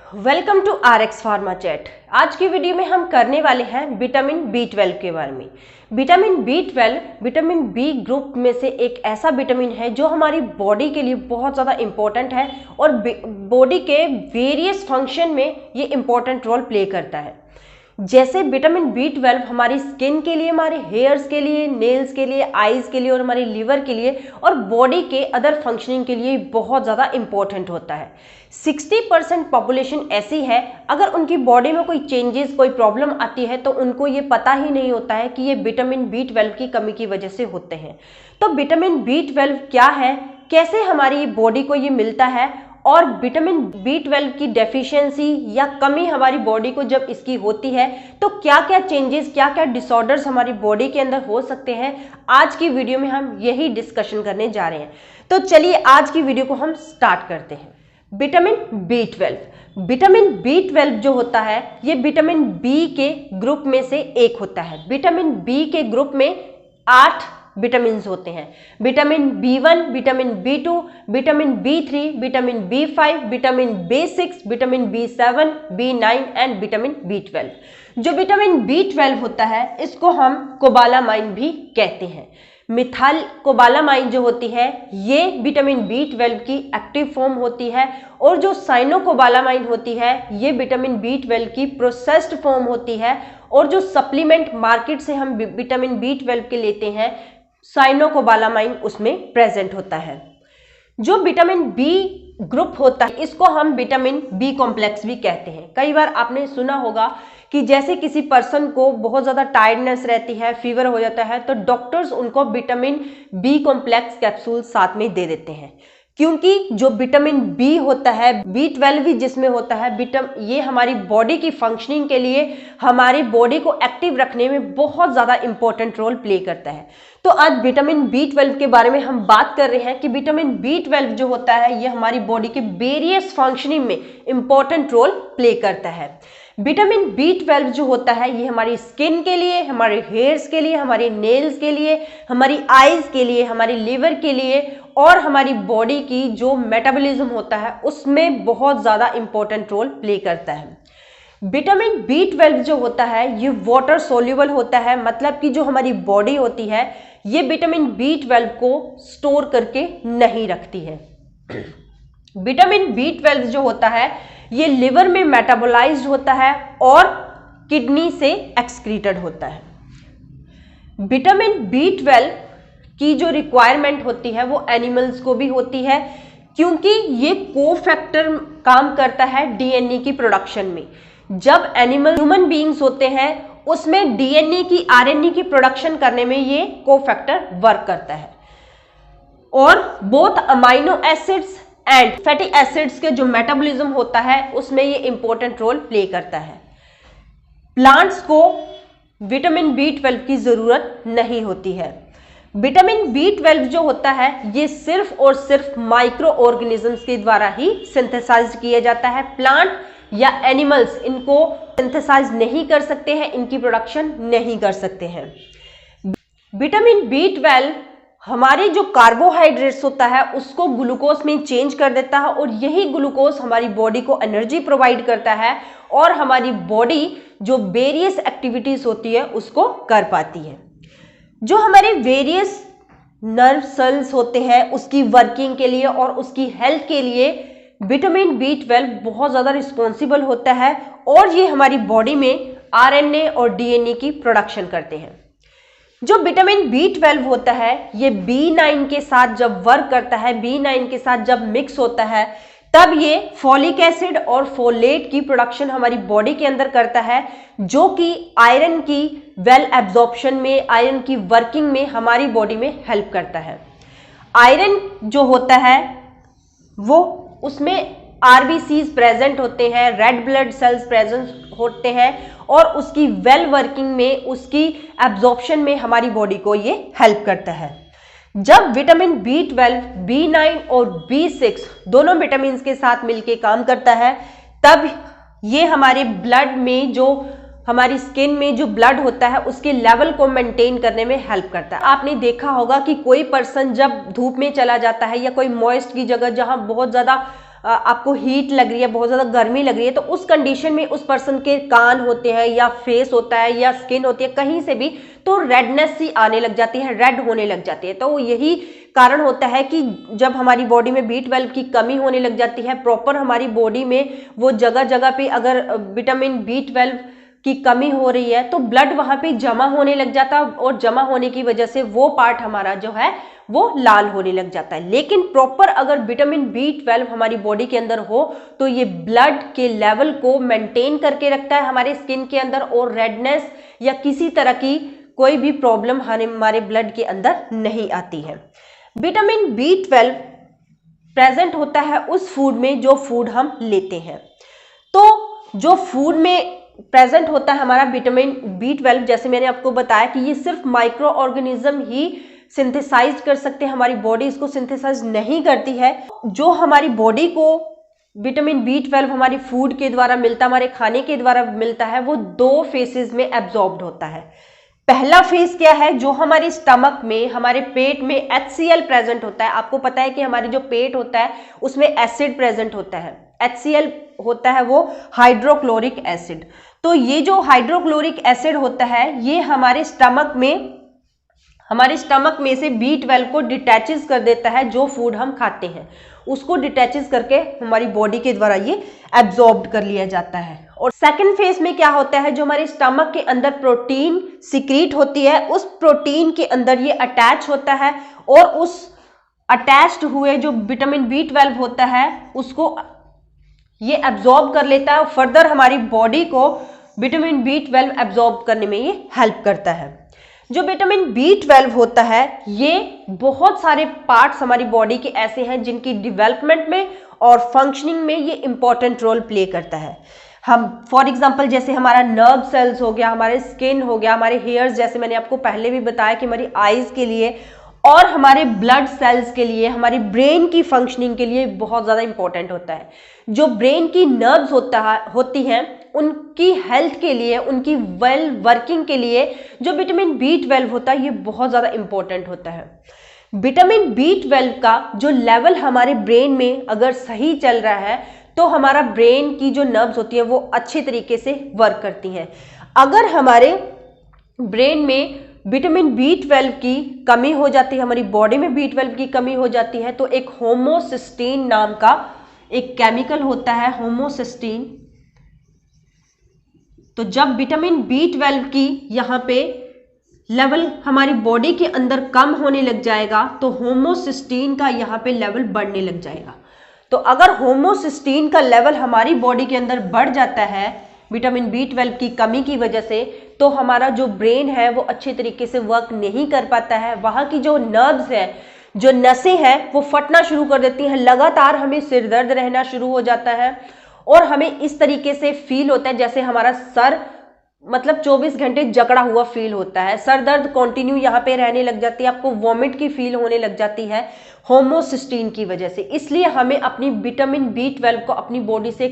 Welcome to RX pharma chat. आज की video में हम करने वाले हैं विटामिन B12 के बारे में। Vitamin B12 vitamin B group में से एक ऐसा विटामिन है जो हमारी बॉडी के लिए बहुत ज़्यादा इम्पोर्टेंट है और बॉडी के वेरियस फंक्शन में ये इम्पोर्टेंट रोल प्ले करता है। जैसे विटामिन B12 हमारी स्किन के लिए, हमारे हेयर्स के लिए, नेल्स के लिए, आईज के लिए और हमारे लीवर के लिए और बॉडी के अदर फंक्शनिंग के लिए बहुत ज़्यादा इंपॉर्टेंट होता है। 60% पॉपुलेशन ऐसी है, अगर उनकी बॉडी में कोई चेंजेस, कोई प्रॉब्लम आती है तो उनको ये पता ही नहीं होता है कि ये विटामिन B12 की कमी की वजह से होते हैं। तो विटामिन B12 क्या है, कैसे हमारी बॉडी को ये मिलता है और विटामिन B12 की डेफिशिएंसी या कमी हमारी बॉडी को जब इसकी होती है तो क्या क्या चेंजेस, क्या क्या डिसऑर्डर्स हमारी बॉडी के अंदर हो सकते हैं, आज की वीडियो में हम यही डिस्कशन करने जा रहे हैं। तो चलिए आज की वीडियो को हम स्टार्ट करते हैं। विटामिन B12 जो होता है ये विटामिन बी के ग्रुप में से एक होता है। विटामिन बी के ग्रुप में 8 विटामिन होते हैं। Vitamin B1, vitamin B2, vitamin B3, vitamin B5, vitamin B6, vitamin B7, B9 and vitamin B12। जो विटामिन B12 होता है इसको हम कोबालामाइन भी कहते हैं। मिथाइल कोबालामाइन जो होती है ये विटामिन B12 की एक्टिव फॉर्म होती है और जो साइनोकोबालामाइन होती है ये विटामिन B12 की प्रोसेस्ड फॉर्म होती है। और जो सप्लीमेंट मार्केट से हम विटामिन B12 के लेते हैं साइनोकोबालामाइन उसमें प्रेजेंट होता है। जो विटामिन बी ग्रुप होता है इसको हम विटामिन बी कॉम्प्लेक्स भी कहते हैं। कई बार आपने सुना होगा कि जैसे किसी पर्सन को बहुत ज़्यादा टायर्डनेस रहती है, फीवर हो जाता है तो डॉक्टर्स उनको विटामिन बी कॉम्प्लेक्स कैप्सूल साथ में दे देते हैं, क्योंकि जो विटामिन बी होता है, B12 भी जिसमें होता है, ये हमारी बॉडी की फंक्शनिंग के लिए, हमारी बॉडी को एक्टिव रखने में बहुत ज़्यादा इंपॉर्टेंट रोल प्ले करता है। तो आज विटामिन B12 के बारे में हम बात कर रहे हैं कि विटामिन B12 जो होता है ये हमारी बॉडी के वेरियस फंक्शनिंग में इंपॉर्टेंट रोल प्ले करता है। विटामिन B12 जो होता है ये हमारी स्किन के लिए, हमारे हेयर्स के लिए, हमारे नेल्स के लिए, हमारी आईज के लिए, हमारे लिवर के लिए और हमारी बॉडी की जो मेटाबॉलिज्म होता है उसमें बहुत ज़्यादा इंपॉर्टेंट रोल प्ले करता है। विटामिन B12 जो होता है ये वाटर सोल्यूबल होता है, मतलब कि जो हमारी बॉडी होती है ये विटामिन B12 को स्टोर करके नहीं रखती है। विटामिन B12 जो होता है ये लिवर में मेटाबोलाइज्ड होता है और किडनी से एक्सक्रीटेड होता है। विटामिन B12 की जो रिक्वायरमेंट होती है वो एनिमल्स को भी होती है, क्योंकि ये कोफैक्टर काम करता है DNA की प्रोडक्शन में। जब एनिमल ह्यूमन बीइंग्स होते हैं उसमें DNA की, RNA की प्रोडक्शन करने में ये कोफैक्टर वर्क करता है और both amino acids and fatty acids के जो मेटाबॉलिज्म होता है उसमें ये इंपॉर्टेंट रोल प्ले करता है। प्लांट्स को विटामिन B12 की जरूरत नहीं होती है। विटामिन B12 जो होता है ये सिर्फ और सिर्फ माइक्रो ऑर्गेनिजम्स के द्वारा ही सिंथेसाइज किया जाता है। प्लांट या एनिमल्स इनको सिंथेसाइज नहीं कर सकते हैं, इनकी प्रोडक्शन नहीं कर सकते हैं। विटामिन B12 हमारे जो कार्बोहाइड्रेट्स होता है उसको ग्लूकोज में चेंज कर देता है और यही ग्लूकोज हमारी बॉडी को एनर्जी प्रोवाइड करता है और हमारी बॉडी जो वेरियस एक्टिविटीज होती है उसको कर पाती है। जो हमारे वेरियस नर्व सेल्स होते हैं उसकी वर्किंग के लिए और उसकी हेल्थ के लिए विटामिन B12 बहुत ज़्यादा रिस्पॉन्सिबल होता है और ये हमारी बॉडी में RNA और DNA की प्रोडक्शन करते हैं। जो विटामिन B12 होता है ये B9 के साथ जब वर्क करता है, B9 के साथ जब मिक्स होता है तब ये फॉलिक एसिड और फोलेट की प्रोडक्शन हमारी बॉडी के अंदर करता है, जो कि आयरन की वेल एब्जॉर्प्शन में, आयरन की वर्किंग में हमारी बॉडी में हेल्प करता है। आयरन जो होता है वो उसमें RBCs प्रेजेंट होते हैं, रेड ब्लड सेल्स प्रेजेंट होते हैं और उसकी वेल वर्किंग में, उसकी एब्जॉर्प्शन में हमारी बॉडी को ये हेल्प करता है। जब विटामिन B12, B9 और B6 दोनों विटामिन के साथ मिलके काम करता है तब ये हमारे ब्लड में, जो हमारी स्किन में जो ब्लड होता है उसके लेवल को मेंटेन करने में हेल्प करता है। आपने देखा होगा कि कोई पर्सन जब धूप में चला जाता है या कोई मॉइस्ट की जगह जहां बहुत ज़्यादा आपको हीट लग रही है, बहुत ज़्यादा गर्मी लग रही है, तो उस कंडीशन में उस पर्सन के कान होते हैं या फेस होता है या स्किन होती है, कहीं से भी तो रेडनेस सी आने लग जाती है, रेड होने लग जाती है। तो यही कारण होता है कि जब हमारी बॉडी में B12 की कमी होने लग जाती है, प्रॉपर हमारी बॉडी में वो जगह जगह पे अगर विटामिन B12 की कमी हो रही है तो ब्लड वहां पे जमा होने लग जाता है, और जमा होने की वजह से वो पार्ट हमारा जो है वो लाल होने लग जाता है। लेकिन प्रॉपर अगर विटामिन B12 हमारी बॉडी के अंदर हो तो ये ब्लड के लेवल को मेंटेन करके रखता है हमारे स्किन के अंदर, और रेडनेस या किसी तरह की कोई भी प्रॉब्लम हमारे ब्लड के अंदर नहीं आती है। विटामिन B12 प्रेजेंट होता है उस फूड में जो फूड हम लेते हैं। तो जो फूड में प्रेजेंट होता है हमारा विटामिन B12, जैसे मैंने आपको बताया कि ये सिर्फ माइक्रो ऑर्गेनिज्म ही सिंथेसाइज कर सकते हैं, हमारी बॉडी इसको सिंथेसाइज नहीं करती है। जो हमारी बॉडी को विटामिन B12 हमारी फूड के द्वारा मिलता है, हमारे खाने के द्वारा मिलता है, वो 2 फेजेस में एब्जॉर्ब्ड होता है। पहला फेज क्या है, जो हमारे स्टमक में, हमारे पेट में HCl प्रेजेंट होता है। आपको पता है कि हमारे जो पेट होता है उसमें एसिड प्रेजेंट होता है, HCl होता है वो हाइड्रोक्लोरिक एसिड। तो ये जो हाइड्रोक्लोरिक एसिड होता है ये हमारे स्टमक में से B12 को डिटैचेस कर देता है। जो फूड हम खाते हैं उसको डिटैचेस करके हमारी बॉडी के द्वारा ये एब्जॉर्ब कर लिया जाता है। और सेकंड फेज में क्या होता है, जो हमारे स्टमक के अंदर प्रोटीन सिक्रीट होती है, उस प्रोटीन के अंदर ये अटैच होता है, और उस अटैच्ड हुए जो विटामिन B12 होता है उसको ये एब्जॉर्ब कर लेता है, और फर्दर हमारी बॉडी को विटामिन B12 एब्जॉर्ब करने में ये हेल्प करता है। जो विटामिन B12 होता है ये बहुत सारे पार्ट्स हमारी बॉडी के ऐसे हैं जिनकी डेवलपमेंट में और फंक्शनिंग में ये इंपॉर्टेंट रोल प्ले करता है। हम फॉर एग्जांपल जैसे हमारा नर्व सेल्स हो गया, हमारे स्किन हो गया, हमारे हेयर्स, जैसे मैंने आपको पहले भी बताया कि हमारी आईज के लिए और हमारे ब्लड सेल्स के लिए, हमारी ब्रेन की फंक्शनिंग के लिए बहुत ज़्यादा इंपॉर्टेंट होता है। जो ब्रेन की नर्व्स होती हैं उनकी हेल्थ के लिए, उनकी वेल वर्किंग के लिए जो विटामिन B12 होता है ये बहुत ज़्यादा इंपॉर्टेंट होता है। विटामिन B12 का जो लेवल हमारे ब्रेन में अगर सही चल रहा है तो हमारा ब्रेन की जो नर्व्स होती है वो अच्छे तरीके से वर्क करती हैं। अगर हमारे ब्रेन में विटामिन B12 की कमी हो जाती है, हमारी बॉडी में B12 की कमी हो जाती है, तो एक होमोसिस्टीन नाम का एक केमिकल होता है, होमोसिस्टीन। तो जब विटामिन B12 की यहाँ पे लेवल हमारी बॉडी के अंदर कम होने लग जाएगा तो होमोसिस्टीन का यहाँ पे लेवल बढ़ने लग जाएगा। तो अगर होमोसिस्टीन का लेवल हमारी बॉडी के अंदर बढ़ जाता है विटामिन B12 की कमी की वजह से, तो हमारा जो ब्रेन है वो अच्छे तरीके से वर्क नहीं कर पाता है। वहाँ की जो नर्व्स है, जो नसें हैं वो फटना शुरू कर देती हैं, लगातार हमें सिर दर्द रहना शुरू हो जाता है, और हमें इस तरीके से फील होता है जैसे हमारा सर मतलब 24 घंटे जकड़ा हुआ फील होता है। सर दर्द कंटिन्यू यहाँ पे रहने लग जाती है, आपको वॉमिट की फील होने लग जाती है होमोसिस्टीन की वजह से। इसलिए हमें अपनी विटामिन B12 को अपनी बॉडी से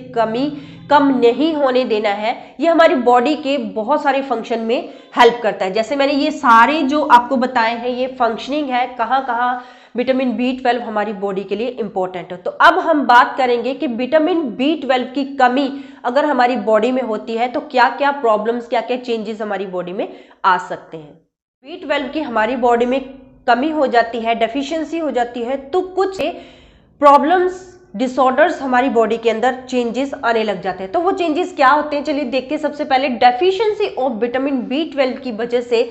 कम नहीं होने देना है। ये हमारी बॉडी के बहुत सारे फंक्शन में हेल्प करता है। जैसे मैंने ये सारे जो आपको बताए हैं ये फंक्शनिंग है, कहाँ कहाँ विटामिन B12 हमारी बॉडी के लिए इंपॉर्टेंट है। तो अब हम बात करेंगे कि विटामिन B12 की कमी अगर हमारी बॉडी में होती है तो क्या क्या प्रॉब्लम्स, क्या क्या चेंजेस हमारी बॉडी में आ सकते हैं। B12 की हमारी बॉडी में कमी हो जाती है, डेफिशिएंसी हो जाती है, तो कुछ प्रॉब्लम्स, डिसऑर्डर्स हमारी बॉडी के अंदर चेंजेस आने लग जाते हैं। तो वो चेंजेस क्या होते हैं, चलिए देखते हैं। सबसे पहले डेफिशिएंसी ऑफ विटामिन B12 की वजह से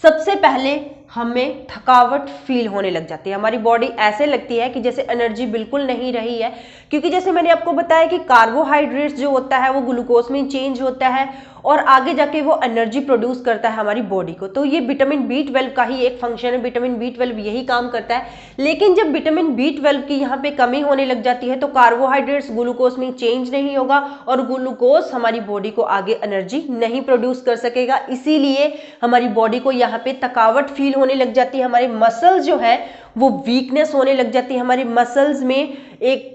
सबसे पहले हमें थकावट फील होने लग जाती है। हमारी बॉडी ऐसे लगती है कि जैसे एनर्जी बिल्कुल नहीं रही है, क्योंकि जैसे मैंने आपको बताया कि कार्बोहाइड्रेट्स जो होता है वो ग्लूकोज में चेंज होता है और आगे जाके वो एनर्जी प्रोड्यूस करता है हमारी बॉडी को। तो ये विटामिन B12 का ही एक फंक्शन है, विटामिन B12 यही काम करता है। लेकिन जब विटामिन B12 की यहाँ पे कमी होने लग जाती है तो कार्बोहाइड्रेट्स ग्लूकोज में चेंज नहीं होगा और ग्लूकोज हमारी बॉडी को आगे एनर्जी नहीं प्रोड्यूस कर सकेगा। इसीलिए हमारी बॉडी को यहाँ पे थकावट फील होने लग जाती है, हमारे मसल्स जो है वो वीकनेस होने लग जाती है, हमारे मसल्स में एक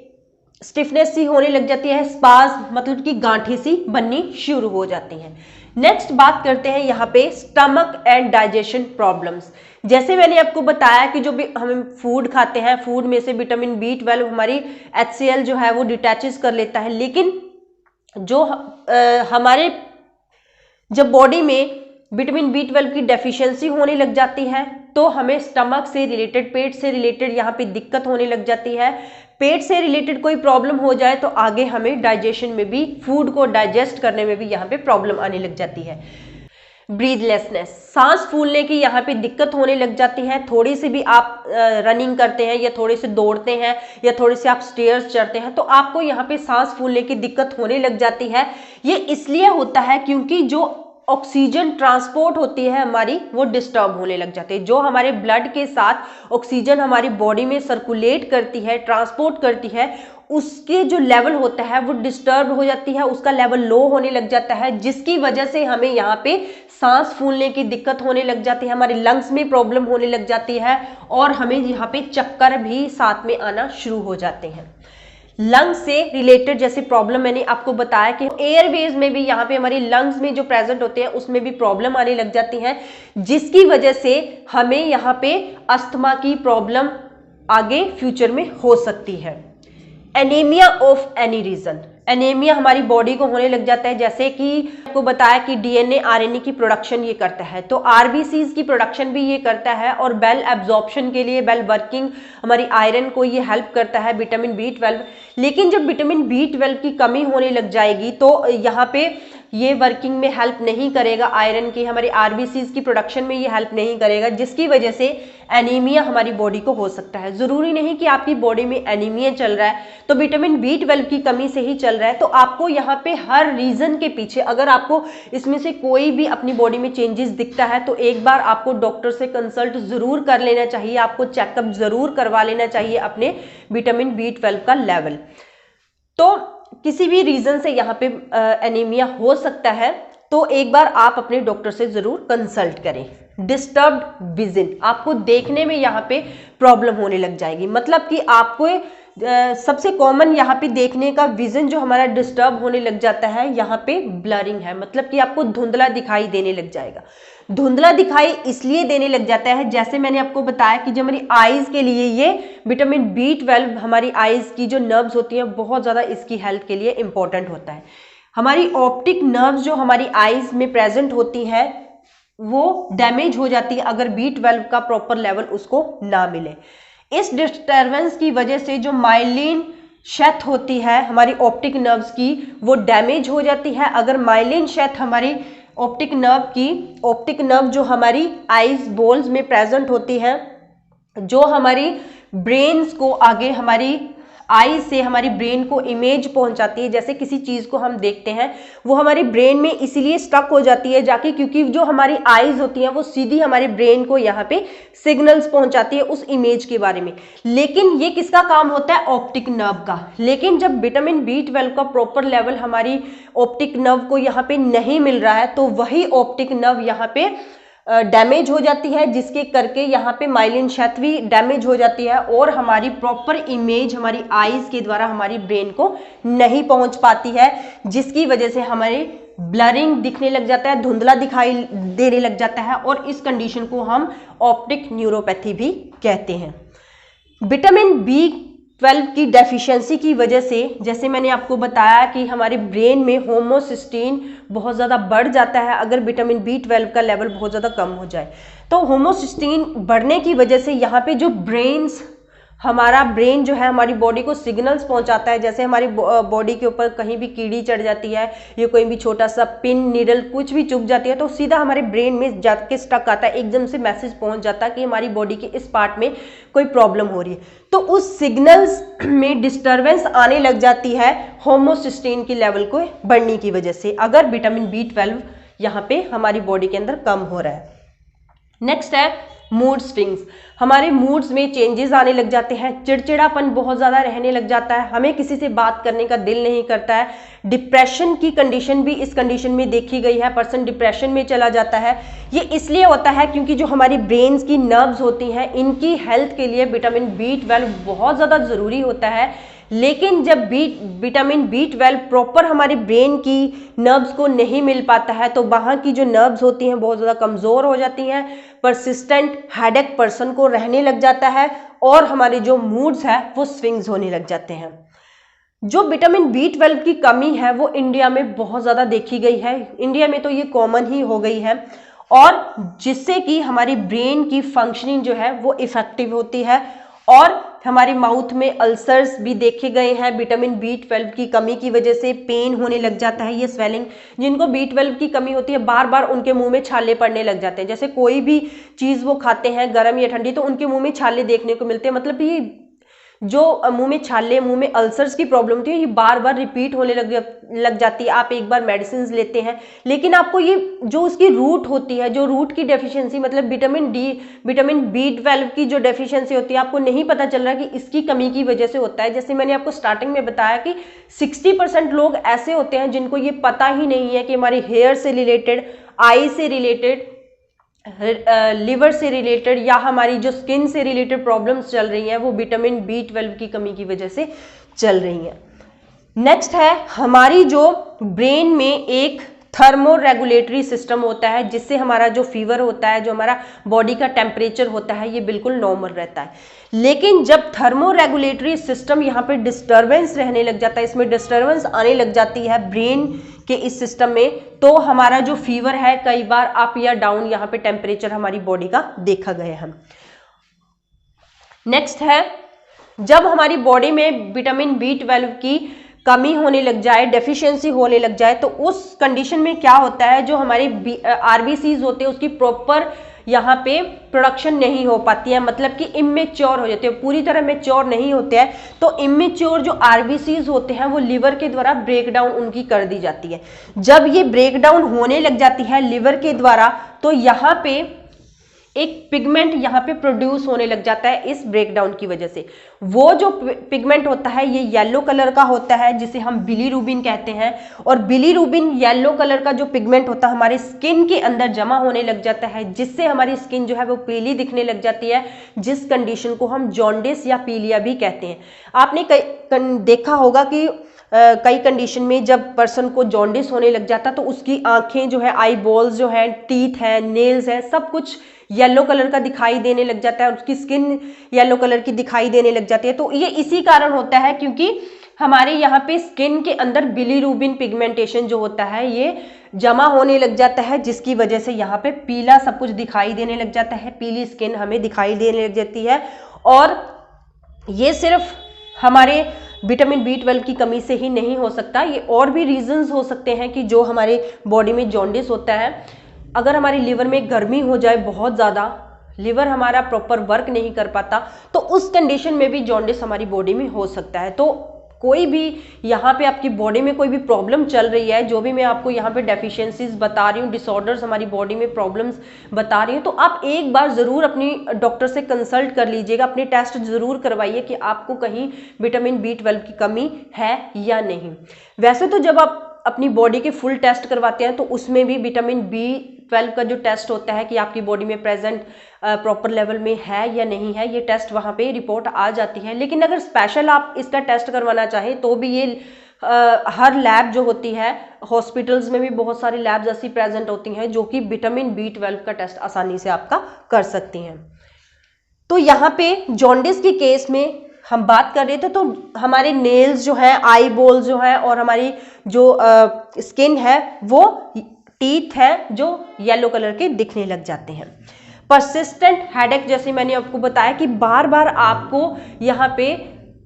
स्टिफनेस सी होने लग जाती है, स्पाज़ मतलब कि गांठें सी बननी शुरू हो जाती हैं। नेक्स्ट बात करते हैं यहाँ पे स्टमक एंड डाइजेशन प्रॉब्लम्स। जैसे मैंने आपको बताया कि जो भी हम फूड खाते हैं, फूड में से विटामिन B12 हमारी HCl जो है वो डिटैचेस कर लेता है, लेकिन जो हमारे जब बॉडी में विटामिन B12 की डेफिशिएंसी होने लग जाती है तो हमें स्टमक से रिलेटेड, पेट से रिलेटेड यहाँ पे दिक्कत होने लग जाती है। पेट से रिलेटेड कोई प्रॉब्लम हो जाए तो आगे हमें डाइजेशन में भी, फूड को डाइजेस्ट करने में भी यहाँ पे प्रॉब्लम आने लग जाती है। ब्रीथलेसनेस, सांस फूलने की यहाँ पे दिक्कत होने लग जाती है। थोड़ी सी भी आप रनिंग करते हैं या थोड़े से दौड़ते हैं या थोड़े से आप स्टेयर्स चढ़ते हैं तो आपको यहाँ पे सांस फूलने की दिक्कत होने लग जाती है। ये इसलिए होता है क्योंकि जो ऑक्सीजन ट्रांसपोर्ट होती है हमारी, वो डिस्टर्ब होने लग जाती है। जो हमारे ब्लड के साथ ऑक्सीजन हमारी बॉडी में सर्कुलेट करती है, ट्रांसपोर्ट करती है, उसके जो लेवल होता है वो डिस्टर्ब हो जाती है, उसका लेवल लो होने लग जाता है, जिसकी वजह से हमें यहाँ पे सांस फूलने की दिक्कत होने लग जाती है, हमारे लंग्स में प्रॉब्लम होने लग जाती है और हमें यहाँ पे चक्कर भी साथ में आना शुरू हो जाते हैं। लंग्स से रिलेटेड जैसे प्रॉब्लम मैंने आपको बताया कि एयरवेज में भी यहाँ पे हमारी लंग्स में जो प्रेजेंट होते हैं उसमें भी प्रॉब्लम आने लग जाती है, जिसकी वजह से हमें यहाँ पे अस्थमा की प्रॉब्लम आगे फ्यूचर में हो सकती है। Anaemia of any reason, anaemia हमारी बॉडी को होने लग जाता है, जैसे कि आपको बताया कि DNA RNA की प्रोडक्शन ये करता है तो RBCs की प्रोडक्शन भी ये करता है और बेल एब्जॉर्प्शन के लिए, बेल वर्किंग हमारी आयरन को ये हेल्प करता है विटामिन B12। लेकिन जब विटामिन B12 की कमी होने लग जाएगी तो यहाँ पे ये वर्किंग में हेल्प नहीं करेगा, आयरन की हमारी RBCs की प्रोडक्शन में ये हेल्प नहीं करेगा, जिसकी वजह से एनीमिया हमारी बॉडी को हो सकता है। जरूरी नहीं कि आपकी बॉडी में एनीमिया चल रहा है तो विटामिन B12 की कमी से ही चल रहा है, तो आपको यहाँ पे हर रीजन के पीछे अगर आपको इसमें से कोई भी अपनी बॉडी में चेंजेस दिखता है तो एक बार आपको डॉक्टर से कंसल्ट जरूर कर लेना चाहिए, आपको चेकअप जरूर करवा लेना चाहिए अपने विटामिन B12 का लेवल। तो किसी भी रीजन से यहाँ पे एनीमिया हो सकता है तो एक बार आप अपने डॉक्टर से जरूर कंसल्ट करें। डिस्टर्ब्ड विजन, आपको देखने में यहाँ पे प्रॉब्लम होने लग जाएगी, मतलब कि आपको सबसे कॉमन यहाँ पे देखने का विजन जो हमारा डिस्टर्ब होने लग जाता है, यहाँ पे ब्लरिंग है, मतलब कि आपको धुंधला दिखाई देने लग जाएगा। धुंधला दिखाई इसलिए देने लग जाता है, जैसे मैंने आपको बताया कि जो हमारी आईज के लिए ये विटामिन B12 हमारी आईज की जो नर्व्स होती हैं बहुत ज़्यादा इसकी हेल्थ के लिए इंपॉर्टेंट होता है। हमारी ऑप्टिक नर्व्स जो हमारी आईज में प्रेजेंट होती है वो डैमेज हो जाती है अगर B12 का प्रॉपर लेवल उसको ना मिले। इस डिस्टर्बेंस की वजह से जो माइलिन शेथ होती है हमारी ऑप्टिक नर्व्स की वो डैमेज हो जाती है। अगर माइलिन शेथ हमारी ऑप्टिक नर्व जो हमारी आईज बोल्स में प्रेजेंट होती है, जो हमारी ब्रेन्स को आगे हमारी आई से हमारी ब्रेन को इमेज पहुंचाती है, जैसे किसी चीज को हम देखते हैं वो हमारी ब्रेन में इसीलिए स्टक हो जाती है जाके, क्योंकि जो हमारी आईज होती हैं वो सीधी हमारे ब्रेन को यहाँ पे सिग्नल्स पहुंचाती है उस इमेज के बारे में। लेकिन ये किसका काम होता है? ऑप्टिक नर्व का। लेकिन जब विटामिन B12 का प्रॉपर लेवल हमारी ऑप्टिक नर्व को यहाँ पे नहीं मिल रहा है तो वही ऑप्टिक नर्व यहाँ पे डैमेज हो जाती है, जिसके करके यहाँ पे माइलिन शेथ भी डैमेज हो जाती है और हमारी प्रॉपर इमेज हमारी आईज के द्वारा हमारी ब्रेन को नहीं पहुंच पाती है, जिसकी वजह से हमारे ब्लरिंग दिखने लग जाता है, धुंधला दिखाई देने लग जाता है और इस कंडीशन को हम ऑप्टिक न्यूरोपैथी भी कहते हैं। विटामिन B12 की डेफिशिएंसी की वजह से, जैसे मैंने आपको बताया कि हमारे ब्रेन में होमोसिस्टीन बहुत ज़्यादा बढ़ जाता है अगर विटामिन B12 का लेवल बहुत ज़्यादा कम हो जाए। तो होमोसिस्टीन बढ़ने की वजह से यहाँ पे जो हमारा ब्रेन जो है हमारी बॉडी को सिग्नल्स पहुंचाता है, जैसे हमारी बॉडी के ऊपर कहीं भी कीड़ी चढ़ जाती है या कोई भी छोटा सा पिन नीडल कुछ भी चुभ जाती है तो सीधा हमारे ब्रेन में जाके स्टक आता है, एकदम से मैसेज पहुंच जाता है कि हमारी बॉडी के इस पार्ट में कोई प्रॉब्लम हो रही है। तो उस सिग्नल्स में डिस्टर्बेंस आने लग जाती है होमोसिस्टीन की लेवल को बढ़ने की वजह से, अगर विटामिन B12 यहाँ पे हमारी बॉडी के अंदर कम हो रहा है। नेक्स्ट है मूड स्विंग्स। हमारे मूड्स में चेंजेस आने लग जाते हैं, चिड़चिड़ापन बहुत ज़्यादा रहने लग जाता है, हमें किसी से बात करने का दिल नहीं करता है। डिप्रेशन की कंडीशन भी इस कंडीशन में देखी गई है, पर्सन डिप्रेशन में चला जाता है। ये इसलिए होता है क्योंकि जो हमारी ब्रेन्स की नर्व्स होती हैं इनकी हेल्थ के लिए विटामिन B12 बहुत ज़्यादा ज़रूरी होता है। लेकिन जब विटामिन B12 प्रॉपर हमारे ब्रेन की नर्व्स को नहीं मिल पाता है तो वहाँ की जो नर्व्स होती हैं बहुत ज़्यादा कमज़ोर हो जाती हैं, परसिस्टेंट हेडेक पर्सन को रहने लग जाता है और हमारे जो मूड्स है वो स्विंग्स होने लग जाते हैं। जो विटामिन B12 की कमी है वो इंडिया में बहुत ज़्यादा देखी गई है, इंडिया में तो ये कॉमन ही हो गई है, और जिससे कि हमारी ब्रेन की फंक्शनिंग जो है वो इफेक्टिव होती है और हमारे माउथ में अल्सर्स भी देखे गए हैं विटामिन B12 की कमी की वजह से, पेन होने लग जाता है, ये स्वेलिंग। जिनको B12 की कमी होती है बार बार उनके मुंह में छाले पड़ने लग जाते हैं, जैसे कोई भी चीज़ वो खाते हैं गर्म या ठंडी तो उनके मुंह में छाले देखने को मिलते हैं। मतलब ये जो मुंह में छाले, मुंह में अल्सर्स की प्रॉब्लम होती है ये बार बार रिपीट होने लग जाती है। आप एक बार मेडिसिन लेते हैं लेकिन आपको ये जो उसकी रूट होती है, जो रूट की डेफिशिएंसी मतलब विटामिन B12 की जो डेफिशिएंसी होती है आपको नहीं पता चल रहा कि इसकी कमी की वजह से होता है। जैसे मैंने आपको स्टार्टिंग में बताया कि 60% लोग ऐसे होते हैं जिनको ये पता ही नहीं है कि हमारे हेयर से रिलेटेड, आई से रिलेटेड, लिवर से रिलेटेड या हमारी जो स्किन से रिलेटेड प्रॉब्लम्स चल रही हैं वो विटामिन B12 की कमी की वजह से चल रही हैं। नेक्स्ट है हमारी जो ब्रेन में एक थर्मो रेगुलेटरी सिस्टम होता है जिससे हमारा जो फीवर होता है, जो हमारा बॉडी का टेम्परेचर होता है ये बिल्कुल नॉर्मल रहता है। लेकिन जब थर्मो रेगुलेटरी सिस्टम यहाँ पे डिस्टर्बेंस रहने लग जाता है, इसमें डिस्टर्बेंस आने लग जाती है ब्रेन के इस सिस्टम में, तो हमारा जो फीवर है कई बार अप या डाउन यहाँ पे टेम्परेचर हमारी बॉडी का देखा गया है। नेक्स्ट है जब हमारी बॉडी में विटामिन B12 की कमी होने लग जाए, डेफिशिएंसी होने लग जाए, तो उस कंडीशन में क्या होता है, जो हमारे RBCs होते हैं उसकी प्रॉपर यहाँ पे प्रोडक्शन नहीं हो पाती है, मतलब कि इमेच्योर हो जाते हैं, पूरी तरह मेच्योर नहीं होते हैं। तो इमेच्योर जो RBCs होते हैं वो लिवर के द्वारा ब्रेक डाउन उनकी कर दी जाती है। जब ये ब्रेक डाउन होने लग जाती है लिवर के द्वारा तो यहाँ पे एक पिगमेंट यहाँ पे प्रोड्यूस होने लग जाता है इस ब्रेकडाउन की वजह से। वो जो पिगमेंट होता है ये येलो कलर का होता है जिसे हम बिलीरुबिन कहते हैं, और बिलीरुबिन येलो कलर का जो पिगमेंट होता है हमारे स्किन के अंदर जमा होने लग जाता है जिससे हमारी स्किन जो है वो पीली दिखने लग जाती है, जिस कंडीशन को हम जॉन्डिस या पीलिया भी कहते हैं। आपने देखा होगा कि कई कंडीशन में जब पर्सन को जॉन्डिस होने लग जाता तो उसकी आंखें जो है, आई बॉल्स जो है, टीथ है, नेल्स है, सब कुछ येलो कलर का दिखाई देने लग जाता है, उसकी स्किन येलो कलर की दिखाई देने लग जाती है। तो ये इसी कारण होता है क्योंकि हमारे यहाँ पे स्किन के अंदर बिलीरुबिन पिगमेंटेशन जो होता है ये जमा होने लग जाता है, जिसकी वजह से यहाँ पे पीला सब कुछ दिखाई देने लग जाता है, पीली स्किन हमें दिखाई देने लग जाती है। और ये सिर्फ हमारे विटामिन B12 की कमी से ही नहीं हो सकता, ये और भी रीजंस हो सकते हैं कि जो हमारे बॉडी में जॉन्डिस होता है। अगर हमारी लिवर में गर्मी हो जाए बहुत ज़्यादा, लिवर हमारा प्रॉपर वर्क नहीं कर पाता, तो उस कंडीशन में भी जॉन्डिस हमारी बॉडी में हो सकता है। तो कोई भी यहाँ पे आपकी बॉडी में कोई भी प्रॉब्लम चल रही है, जो भी मैं आपको यहाँ पे डेफिशिएंसीज बता रही हूँ, डिसऑर्डर्स हमारी बॉडी में प्रॉब्लम्स बता रही हूँ, तो आप एक बार ज़रूर अपनी डॉक्टर से कंसल्ट कर लीजिएगा, अपने टेस्ट ज़रूर करवाइए कि आपको कहीं विटामिन B12 की कमी है या नहीं। वैसे तो जब आप अपनी बॉडी के फुल टेस्ट करवाते हैं तो उसमें भी विटामिन B12 का जो टेस्ट होता है कि आपकी बॉडी में प्रेजेंट प्रॉपर लेवल में है या नहीं है, ये टेस्ट वहाँ पे रिपोर्ट आ जाती है। लेकिन अगर स्पेशल आप इसका टेस्ट करवाना चाहें तो भी ये हर लैब जो होती है, हॉस्पिटल्स में भी बहुत सारी लैब्स ऐसी प्रेजेंट होती हैं जो कि विटामिन B12 का टेस्ट आसानी से आपका कर सकती हैं। तो यहाँ पे जॉन्डिस के केस में हम बात कर रहे थे तो हमारे नेल्स जो है, आई बॉल्स जो है, और हमारी जो स्किन है, वो टीथ है जो येलो कलर के दिखने लग जाते हैं। परसिस्टेंट हेडेक, जैसे मैंने आपको बताया कि बार बार आपको यहाँ पे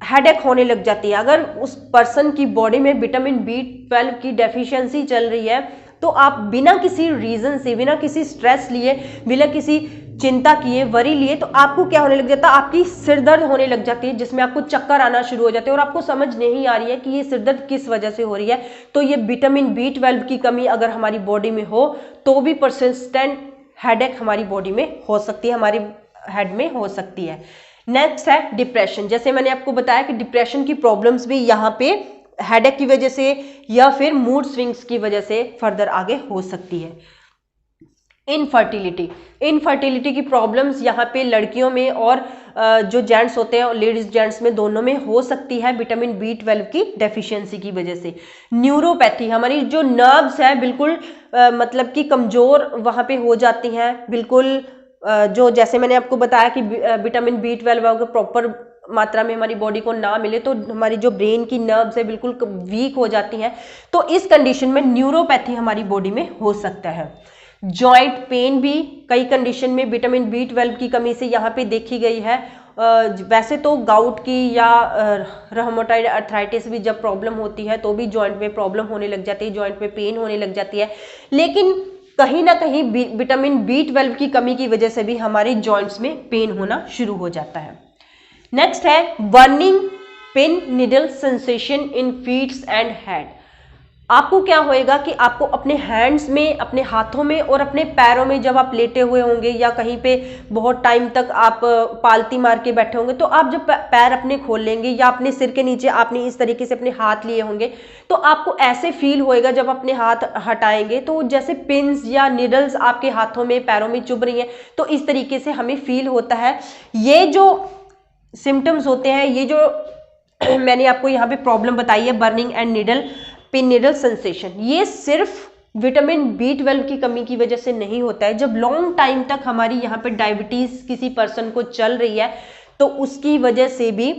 हेडेक होने लग जाती है। अगर उस पर्सन की बॉडी में विटामिन B12 की डेफिशिएंसी चल रही है तो आप बिना किसी रीजन से, बिना किसी स्ट्रेस लिए, बिना किसी चिंता किए, वरी लिए, तो आपको क्या होने लग जाता है, आपकी सिरदर्द होने लग जाती है, जिसमें आपको चक्कर आना शुरू हो जाते हैं और आपको समझ नहीं आ रही है कि ये सिरदर्द किस वजह से हो रही है। तो ये विटामिन B12 की कमी अगर हमारी बॉडी में हो तो भी परसिस्टेंट हेडेक हमारी बॉडी में हो सकती है, हमारी हेड में हो सकती है। नेक्स्ट है डिप्रेशन। जैसे मैंने आपको बताया कि डिप्रेशन की प्रॉब्लम्स भी यहाँ पे हेडेक की वजह से या फिर मूड स्विंग्स की वजह से फर्दर आगे हो सकती है। इनफर्टिलिटी की प्रॉब्लम्स यहाँ पे लड़कियों में और जो जेंट्स होते हैं और लेडीज जेंट्स में दोनों में हो सकती है विटामिन B12 की डेफिशिएंसी की वजह से। न्यूरोपैथी, हमारी जो नर्व्स है बिल्कुल मतलब कि कमजोर वहां पे हो जाती हैं बिल्कुल, जो जैसे मैंने आपको बताया कि विटामिन B12 अगर प्रॉपर मात्रा में हमारी बॉडी को ना मिले तो हमारी जो ब्रेन की नर्व्स है बिल्कुल वीक हो जाती हैं। तो इस कंडीशन में न्यूरोपैथी हमारी बॉडी में हो सकता है। जॉइंट पेन भी कई कंडीशन में विटामिन B12 की कमी से यहाँ पे देखी गई है। वैसे तो गाउट की या रहमोटाइड अर्थराइटिस भी जब प्रॉब्लम होती है तो भी जॉइंट में प्रॉब्लम होने लग जाती है, जॉइंट में पेन होने लग जाती है, लेकिन कहीं ना कहीं विटामिन B12 की कमी की वजह से भी हमारे जॉइंट्स में पेन होना शुरू हो जाता है। नेक्स्ट है burning pin needle sensation in feats and head. आपको क्या होएगा कि आपको अपने हैंड्स में, अपने हाथों में और अपने पैरों में जब आप लेटे हुए होंगे या कहीं पे बहुत टाइम तक आप पालती मार के बैठे होंगे, तो आप जब पैर अपने खोल लेंगे या अपने सिर के नीचे आपने इस तरीके से अपने हाथ लिए होंगे तो आपको ऐसे फील होएगा जब अपने हाथ हटाएंगे तो जैसे पिन्स या निडल्स आपके हाथों में पैरों में चुभ रही हैं, तो इस तरीके से हमें फील होता है। ये जो सिम्टम्स होते हैं, ये जो मैंने आपको यहाँ पे प्रॉब्लम बताई है burning and needle pin needle sensation, ये सिर्फ विटामिन B12 की कमी की वजह से नहीं होता है। जब लॉन्ग टाइम तक हमारी यहाँ पे डायबिटीज किसी पर्सन को चल रही है तो उसकी वजह से भी,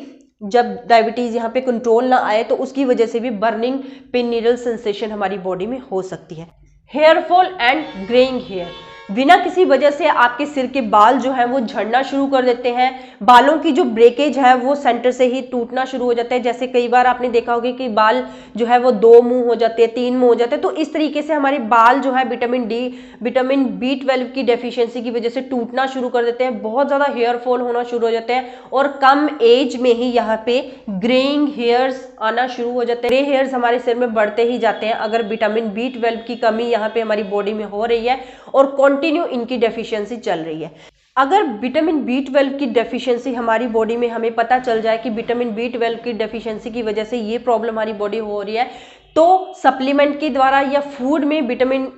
जब डायबिटीज यहाँ पे कंट्रोल ना आए तो उसकी वजह से भी बर्निंग पिन निडल सेंसेशन हमारी बॉडी में हो सकती है। Hair fall and greying hair, बिना किसी वजह से आपके सिर के बाल जो है वो झड़ना शुरू कर देते हैं। बालों की जो ब्रेकेज है वो सेंटर से ही टूटना शुरू हो जाता है। जैसे कई बार आपने देखा होगा कि बाल जो है वो 2 मुंह हो जाते हैं, 3 मुंह हो जाते हैं, तो इस तरीके से हमारे बाल जो है विटामिन B12 की डेफिशिएंसी की वजह से टूटना शुरू कर देते हैं, बहुत ज्यादा हेयर फॉल होना शुरू हो जाते हैं और कम एज में ही यहाँ पे ग्रेइंग हेयर्स आना शुरू हो जाते हैं। ग्रे हेयर्स हमारे सिर में बढ़ते ही जाते हैं अगर विटामिन B12 की कमी यहाँ पे हमारी बॉडी में हो रही है और कंटिन्यू इनकी डेफिशिएंसी चल रही है। अगर विटामिन B12 की डेफिशिएंसी हमारी बॉडी में हमें पता चल जाए कि विटामिन B12 की डेफिशिएंसी की वजह से ये प्रॉब्लम हमारी बॉडी हो रही है, तो सप्लीमेंट के द्वारा या फूड में विटामिन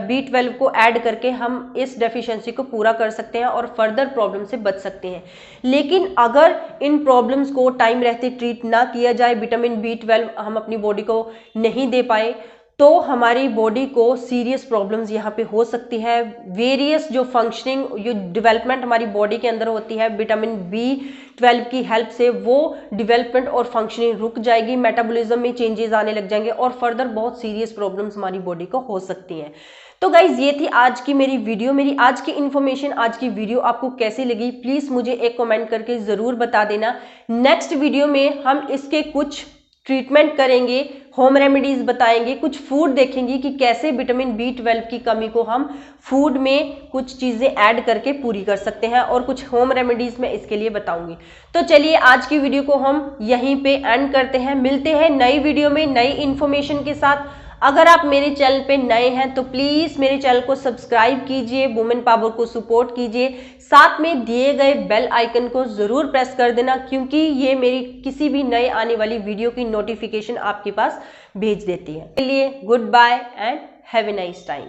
B12 को ऐड करके हम इस डेफिशिएंसी को पूरा कर सकते हैं और फर्दर प्रॉब्लम से बच सकते हैं। लेकिन अगर इन प्रॉब्लम्स को टाइम रहते ट्रीट ना किया जाए, विटामिन B12 हम अपनी बॉडी को नहीं दे पाए, तो हमारी बॉडी को सीरियस प्रॉब्लम्स यहाँ पे हो सकती है। वेरियस जो फंक्शनिंग, जो डेवलपमेंट हमारी बॉडी के अंदर होती है विटामिन B12 की हेल्प से, वो डेवलपमेंट और फंक्शनिंग रुक जाएगी, मेटाबॉलिज्म में चेंजेस आने लग जाएंगे और फर्दर बहुत सीरियस प्रॉब्लम्स हमारी बॉडी को हो सकती हैं। तो गाइज ये थी आज की मेरी वीडियो, मेरी आज की इन्फॉर्मेशन, आज की वीडियो आपको कैसी लगी प्लीज मुझे एक कमेंट करके जरूर बता देना। नेक्स्ट वीडियो में हम इसके कुछ ट्रीटमेंट करेंगे, होम रेमेडीज बताएंगे, कुछ फूड देखेंगे कि कैसे विटामिन B12 की कमी को हम फूड में कुछ चीजें ऐड करके पूरी कर सकते हैं और कुछ होम रेमेडीज मैं इसके लिए बताऊंगी। तो चलिए आज की वीडियो को हम यहीं पे एंड करते हैं, मिलते हैं नई वीडियो में नई इन्फॉर्मेशन के साथ। अगर आप मेरे चैनल पे नए हैं तो प्लीज मेरे चैनल को सब्सक्राइब कीजिए, वुमेन पावर को सपोर्ट कीजिए, साथ में दिए गए बेल आइकन को जरूर प्रेस कर देना क्योंकि ये मेरी किसी भी नए आने वाली वीडियो की नोटिफिकेशन आपके पास भेज देती है। के लिए goodbye and have a nice time.